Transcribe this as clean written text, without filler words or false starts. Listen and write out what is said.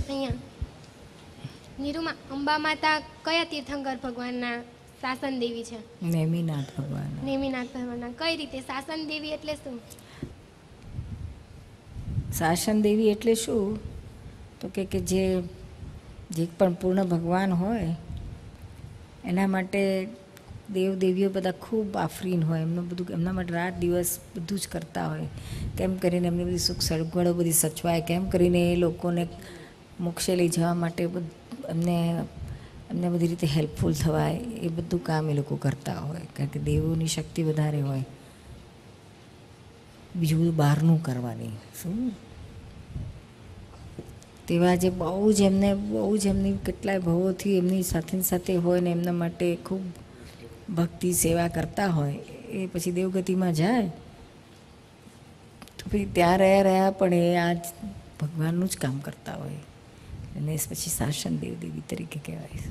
અહીંયા નીરુમાં અંબા માતા કયા તીર્થંકર ભગવાનના શાસન દેવી છે? નેમિનાથ ભગવાન. નેમિનાથ ભગવાનના. કઈ રીતે શાસન દેવી એટલે શું? શાસન દેવી એટલે શું તો કે જે પણ પૂર્ણ ભગવાન હોય એના માટે દેવ દેવીઓ બધા ખૂબ આફરીન હોય, એમનું બધું એમના માટે રાત દિવસ બધું જ કરતા હોય, કેમ કરીને એમની બધી સુખ સગવડો બધી સચવાય, કેમ કરીને એ લોકોને મોક્ષે લઈ જવા માટે એમને બધી રીતે હેલ્પફુલ થવાય, એ બધું કામ એ લોકો કરતા હોય, કારણ કે દેવોની શક્તિ વધારે હોય બીજું બધું બહારનું કરવાની. શું તેવા જે બહુ જ એમની કેટલાય ભાવોથી એમની સાથે હોય ને એમના માટે ખૂબ ભક્તિ સેવા કરતા હોય, એ પછી દેવગતિમાં જાય તો પછી ત્યાં રહ્યા પણ એ આ ભગવાનનું જ કામ કરતા હોય અને પછી શાસન દેવી તરીકે કહેવાય.